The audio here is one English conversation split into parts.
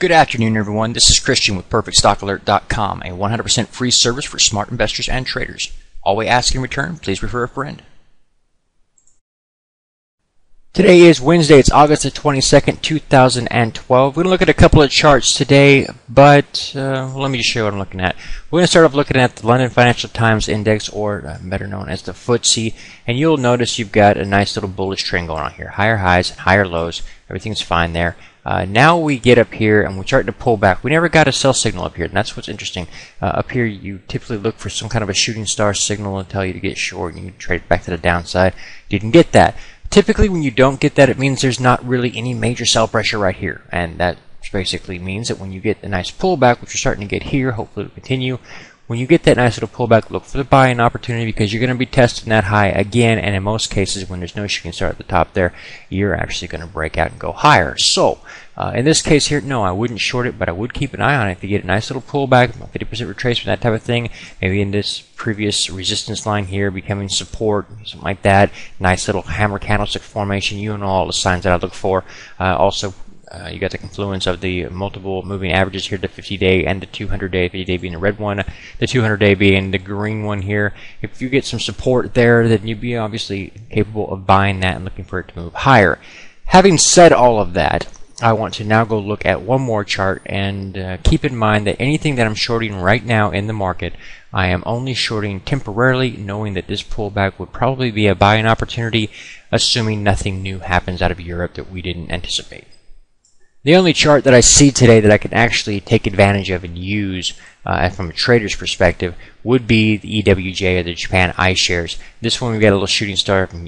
Good afternoon, everyone. This is Christian with PerfectStockAlert.com, a 100% free service for smart investors and traders. All we ask in return, please refer a friend. Today is Wednesday. It's August the 22nd, 2012. We're going to look at a couple of charts today, but let me just show you what I'm looking at. We're going to start off looking at the London Financial Times Index, or better known as the FTSE, and you'll notice you've got a nice little bullish trend going on here. Higher highs, higher lows. Everything's fine there. Now we get up here and we're starting to pull back. We never got a sell signal up here, and that's what's interesting. Up here you typically look for some kind of a shooting star signal and tell you to get short and you trade back to the downside. Didn't get that. Typically when you don't get that, it means there's not really any major sell pressure right here, and that basically means that when you get a nice pullback, which you're starting to get here, hopefully it'll continue. When you get that nice little pullback, look for the buying opportunity, because you're going to be testing that high again, and in most cases when there's no shooting star at the top there, you're actually going to break out and go higher. So in this case here, no, I wouldn't short it, but I would keep an eye on it. If you get a nice little pullback, 50% retracement, that type of thing, maybe in this previous resistance line here becoming support, something like that, nice little hammer candlestick formation, you know all the signs that I look for. Also, you got the confluence of the multiple moving averages here, the 50-day and the 200-day, 50-day being the red one, the 200-day being the green one here. If you get some support there, then you'd be obviously capable of buying that and looking for it to move higher. Having said all of that, I want to now go look at one more chart, and keep in mind that anything that I'm shorting right now in the market, I am only shorting temporarily, knowing that this pullback would probably be a buying opportunity, assuming nothing new happens out of Europe that we didn't anticipate. The only chart that I see today that I can actually take advantage of and use from a trader's perspective would be the EWJ, or the Japan iShares. This one we got a little shooting star from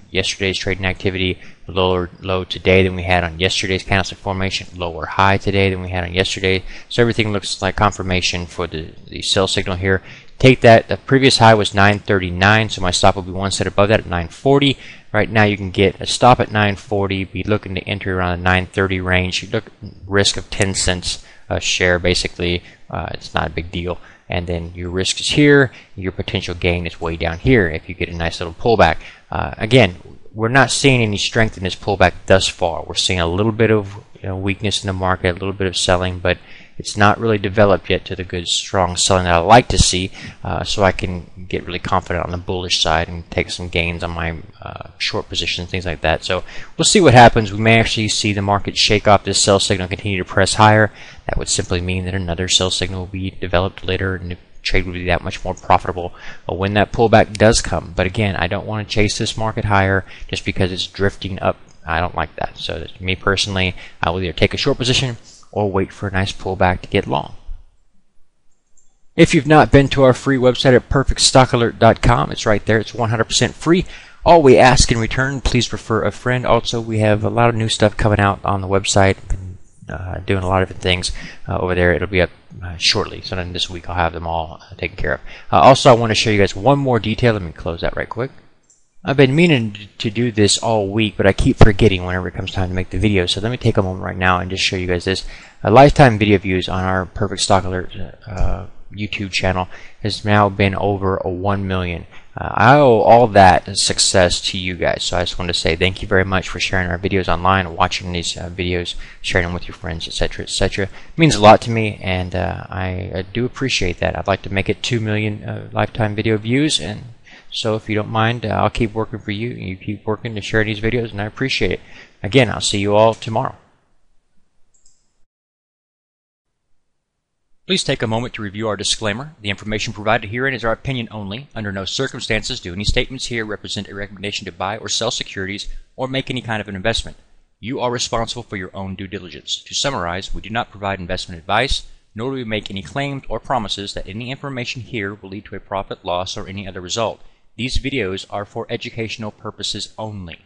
yesterday's trading activity, lower low today than we had on yesterday's candlestick formation, lower high today than we had on yesterday. So everything looks like confirmation for the sell signal here. Take that, the previous high was 939, so my stop will be one set above that at 940. Right now you can get a stop at 940, be looking to enter around the 930 range. You look risk of 10 cents a share basically. It's not a big deal. And then your risk is here, your potential gain is way down here if you get a nice little pullback. Again, we're not seeing any strength in this pullback thus far. We're seeing a little bit of weakness in the market, a little bit of selling, but it's not really developed yet to the good, strong selling that I like to see, so I can get really confident on the bullish side and take some gains on my short positions, things like that. So we'll see what happens. We may actually see the market shake off this sell signal and continue to press higher. That would simply mean that another sell signal will be developed later, and the trade will be that much more profitable when that pullback does come. But again, I don't want to chase this market higher just because it's drifting up. I don't like that. So me personally, I will either take a short position or wait for a nice pullback to get long. If you've not been to our free website at PerfectStockAlert.com, it's right there. It's 100% free. All we ask in return, please refer a friend. Also, we have a lot of new stuff coming out on the website. Doing a lot of different things over there. It'll be up shortly. So then this week I'll have them all taken care of. Also, I want to show you guys one more detail. Let me close that right quick. I've been meaning to do this all week, but I keep forgetting whenever it comes time to make the video. So let me take a moment right now and just show you guys this. Lifetime video views on our Perfect Stock Alert YouTube channel has now been over 1 million. I owe all that success to you guys. So I just want to say thank you very much for sharing our videos online, watching these videos, sharing them with your friends, etc., etc. It means a lot to me, and I do appreciate that. I'd like to make it 2 million lifetime video views, and so if you don't mind, I'll keep working for you, and you keep working to share these videos, and I appreciate it. Again, I'll see you all tomorrow. Please take a moment to review our disclaimer. The information provided herein is our opinion only. Under no circumstances do any statements here represent a recommendation to buy or sell securities or make any kind of an investment. You are responsible for your own due diligence. To summarize, we do not provide investment advice, nor do we make any claims or promises that any information here will lead to a profit, loss, or any other result. These videos are for educational purposes only.